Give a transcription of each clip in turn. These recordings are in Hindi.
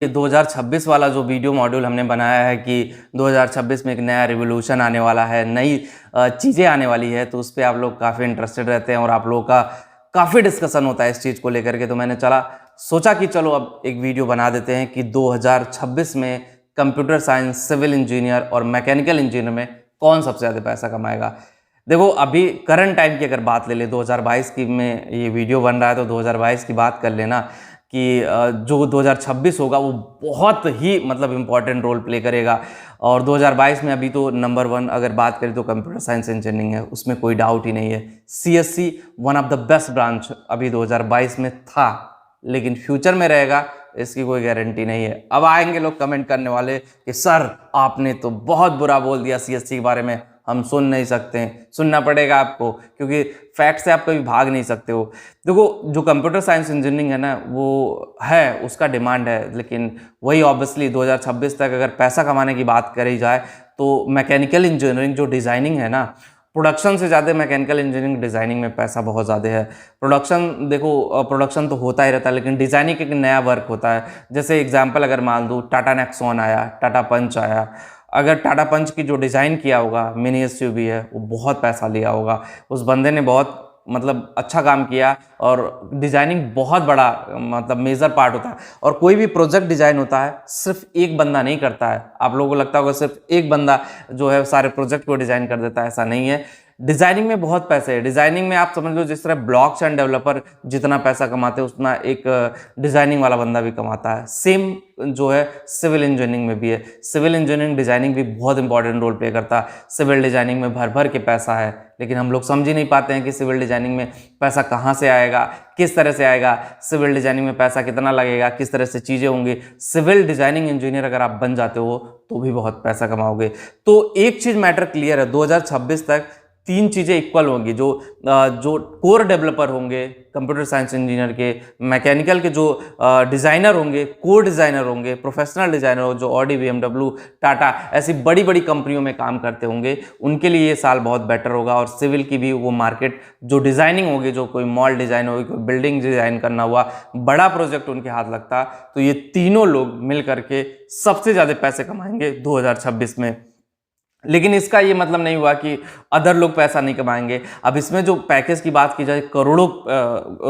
ये 2026 वाला जो वीडियो मॉड्यूल हमने बनाया है कि 2026 में एक नया रिवोल्यूशन आने वाला है, नई चीज़ें आने वाली है, तो उस पर आप लोग काफ़ी इंटरेस्टेड रहते हैं और आप लोगों का काफ़ी डिस्कशन होता है इस चीज़ को लेकर के। तो मैंने सोचा कि चलो अब एक वीडियो बना देते हैं कि 2026 में कंप्यूटर साइंस, सिविल इंजीनियर और मैकेनिकल इंजीनियर में कौन सबसे ज़्यादा पैसा कमाएगा। देखो, अभी करंट टाइम की अगर बात ले ले, 2022 की में ये वीडियो बन रहा है, तो 2022 की बात कर लेना कि जो 2026 होगा वो बहुत ही मतलब इम्पॉर्टेंट रोल प्ले करेगा। और 2022 में अभी तो नंबर 1 अगर बात करें तो कंप्यूटर साइंस इंजीनियरिंग है, उसमें कोई डाउट ही नहीं है। CSC one of the best branch अभी 2022 में था, लेकिन फ्यूचर में रहेगा इसकी कोई गारंटी नहीं है। अब आएंगे लोग कमेंट करने वाले कि सर आपने तो बहुत बुरा बोल दिया CSC के बारे में, हम सुन नहीं सकते हैं। सुनना पड़ेगा आपको, क्योंकि फैक्ट से आप कभी भाग नहीं सकते हो। देखो, जो कंप्यूटर साइंस इंजीनियरिंग है ना, वो है, उसका डिमांड है, लेकिन वही ऑब्वियसली 2026 तक अगर पैसा कमाने की बात करी जाए तो मैकेनिकल इंजीनियरिंग जो डिज़ाइनिंग है ना, प्रोडक्शन से ज़्यादा मैकेनिकल इंजीनियरिंग डिज़ाइनिंग में पैसा बहुत ज़्यादा है। प्रोडक्शन देखो, प्रोडक्शन तो होता ही रहता है, लेकिन डिज़ाइनिंग एक नया वर्क होता है। जैसे एग्जांपल अगर मान दूँ, टाटा नेक्सॉन आया, टाटा पंच आया। अगर टाटा पंच की जो डिज़ाइन किया होगा मिनी SUV है, वो बहुत पैसा लिया होगा। उस बंदे ने बहुत मतलब अच्छा काम किया, और डिज़ाइनिंग बहुत बड़ा मतलब मेजर पार्ट होता है। और कोई भी प्रोजेक्ट डिज़ाइन होता है सिर्फ एक बंदा नहीं करता है। आप लोगों को लगता होगा सिर्फ एक बंदा जो है सारे प्रोजेक्ट को डिज़ाइन कर देता है, ऐसा नहीं है। डिज़ाइनिंग में बहुत पैसे है। डिज़ाइनिंग में आप समझ लो जिस तरह ब्लॉकचेन डेवलपर जितना पैसा कमाते हैं, उतना एक डिज़ाइनिंग वाला बंदा भी कमाता है। सेम जो है सिविल इंजीनियरिंग में भी है। सिविल इंजीनियरिंग डिज़ाइनिंग भी बहुत इंपॉर्टेंट रोल प्ले करता है। सिविल डिज़ाइनिंग में भर भर के पैसा है, लेकिन हम लोग समझ ही नहीं पाते हैं कि सिविल डिज़ाइनिंग में पैसा कहाँ से आएगा, किस तरह से आएगा, सिविल डिज़ाइनिंग में पैसा कितना लगेगा, किस तरह से चीज़ें होंगी। सिविल डिज़ाइनिंग इंजीनियर अगर आप बन जाते हो तो भी बहुत पैसा कमाओगे। तो एक चीज़ मैटर क्लियर है, 2026 तक 3 चीज़ें इक्वल होंगी। जो कोर डेवलपर होंगे कंप्यूटर साइंस इंजीनियर के, मैकेनिकल के जो डिज़ाइनर होंगे, कोर डिज़ाइनर होंगे, प्रोफेशनल डिज़ाइनर हो जो ऑडी, BMW, टाटा ऐसी बड़ी बड़ी कंपनियों में काम करते होंगे, उनके लिए ये साल बहुत बेटर होगा। और सिविल की भी वो मार्केट जो डिज़ाइनिंग होगी, जो कोई मॉल डिज़ाइन होगी, कोई बिल्डिंग डिज़ाइन करना हुआ, बड़ा प्रोजेक्ट उनके हाथ लगता, तो ये तीनों लोग मिल करके सबसे ज़्यादा पैसे कमाएंगे 2026 में। लेकिन इसका ये मतलब नहीं हुआ कि अदर लोग पैसा नहीं कमाएंगे। अब इसमें जो पैकेज की बात की जाए, करोड़ों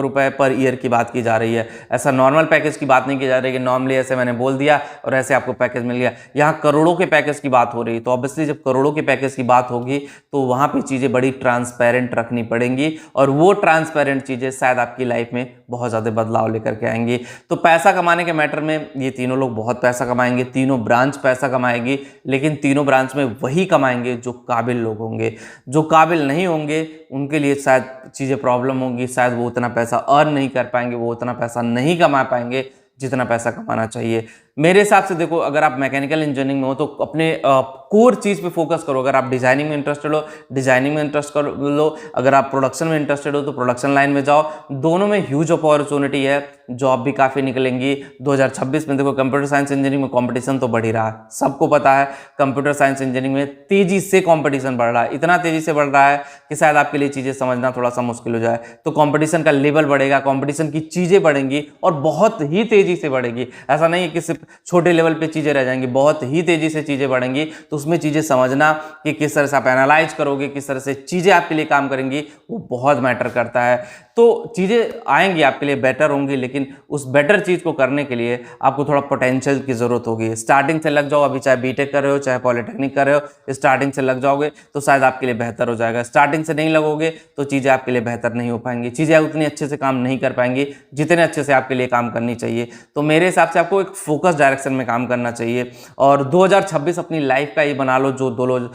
रुपए पर ईयर की बात की जा रही है। ऐसा नॉर्मल पैकेज की बात नहीं की जा रही कि नॉर्मली ऐसे मैंने बोल दिया और ऐसे आपको पैकेज मिल गया। यहाँ करोड़ों के पैकेज की बात हो रही है, तो ऑब्वियसली जब करोड़ों के पैकेज की बात होगी तो वहाँ पर चीज़ें बड़ी ट्रांसपेरेंट रखनी पड़ेंगी, और वो ट्रांसपेरेंट चीज़ें शायद आपकी लाइफ में बहुत ज़्यादा बदलाव लेकर के आएंगी। तो पैसा कमाने के मैटर में ये तीनों लोग बहुत पैसा कमाएंगे, तीनों ब्रांच पैसा कमाएगी, लेकिन तीनों ब्रांच में वही कमाएंगे जो काबिल लोग होंगे। जो काबिल नहीं होंगे उनके लिए शायद चीज़ें प्रॉब्लम होंगी, शायद वो उतना पैसा अर्न नहीं कर पाएंगे, वो उतना पैसा नहीं कमा पाएंगे जितना पैसा कमाना चाहिए। मेरे हिसाब से देखो, अगर आप मैकेनिकल इंजीनियरिंग में हो तो अपने कोर चीज़ पे फोकस करो। अगर आप डिज़ाइनिंग में इंटरेस्टेड हो, डिज़ाइनिंग में इंटरेस्ट कर लो। अगर आप प्रोडक्शन में इंटरेस्टेड हो तो प्रोडक्शन लाइन में जाओ। दोनों में ह्यूज अपॉर्चुनिटी है, जॉब भी काफ़ी निकलेंगी 2026 में। देखो, कंप्यूटर साइंस इंजीनियरिंग में कंपटीशन तो बढ़ ही रहा है, सबको पता है। कंप्यूटर साइंस इंजीनियरिंग में तेज़ी से कंपटीशन बढ़ रहा है, इतना तेज़ी से बढ़ रहा है कि शायद आपके लिए चीज़ें समझना थोड़ा सा मुश्किल हो जाए। तो कंपटीशन का लेवल बढ़ेगा, कंपटीशन की चीज़ें बढ़ेंगी और बहुत ही तेज़ी से बढ़ेगी। ऐसा नहीं है कि सिर्फ छोटे लेवल पे चीज़ें रह जाएंगी, बहुत ही तेज़ी से चीज़ें बढ़ेंगी। तो उसमें चीज़ें समझना कि किस तरह से आप एनालाइज करोगे, किस तरह से चीज़ें आपके लिए काम करेंगी, वो बहुत मैटर करता है। तो चीज़ें आएंगी आपके लिए बेटर होंगी, लेकिन उस बेटर चीज़ को करने के लिए आपको थोड़ा पोटेंशियल की ज़रूरत होगी। स्टार्टिंग से लग जाओ, अभी चाहे बीटेक कर रहे हो, चाहे पॉलिटेक्निक कर रहे हो, स्टार्टिंग से लग जाओगे तो शायद आपके लिए बेहतर हो जाएगा। स्टार्टिंग से नहीं लगोगे तो चीज़ें आपके लिए बेहतर नहीं हो पाएंगी, चीज़ें उतनी अच्छे से काम नहीं कर पाएंगी जितने अच्छे से आपके लिए काम करनी चाहिए। तो मेरे हिसाब से आपको एक फोकस डायरेक्शन में काम करना चाहिए। और 2026 अपनी लाइफ का ये बना लो, जो 2 लोग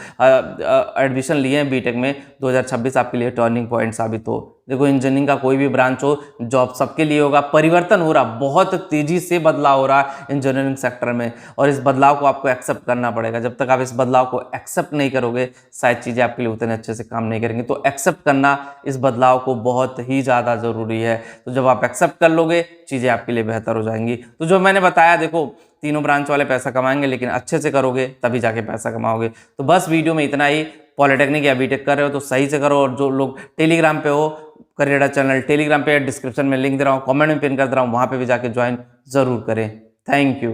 एडमिशन लिए हैं बीटेक में, 2026 आपके लिए टर्निंग पॉइंट साबित हो। देखो, इंजीनियरिंग का कोई भी ब्रांच हो, जॉब सबके लिए होगा। परिवर्तन हो रहा, बहुत तेजी से बदलाव हो रहा इंजीनियरिंग सेक्टर में, और इस बदलाव को आपको एक्सेप्ट करना पड़ेगा। जब तक आप इस बदलाव को एक्सेप्ट नहीं करोगे, शायद चीज़ें आपके लिए उतने अच्छे से काम नहीं करेंगी। तो एक्सेप्ट करना इस बदलाव को बहुत ही ज़्यादा ज़रूरी है। तो जब आप एक्सेप्ट कर लोगे, चीज़ें आपके लिए बेहतर हो जाएंगी। तो जो मैंने बताया, देखो, तीनों ब्रांच वाले पैसा कमाएंगे, लेकिन अच्छे से करोगे तभी जाके पैसा कमाओगे। तो बस वीडियो में इतना ही। पॉलिटेक्निक या बीटेक कर रहे हो तो सही से करो। और जो लोग टेलीग्राम पे हो, करियरा चैनल टेलीग्राम पे डिस्क्रिप्शन में लिंक दे रहा हूँ, कमेंट में पिन कर दे रहा हूँ, वहाँ पे भी जाके ज्वाइन जरूर करें। Thank you.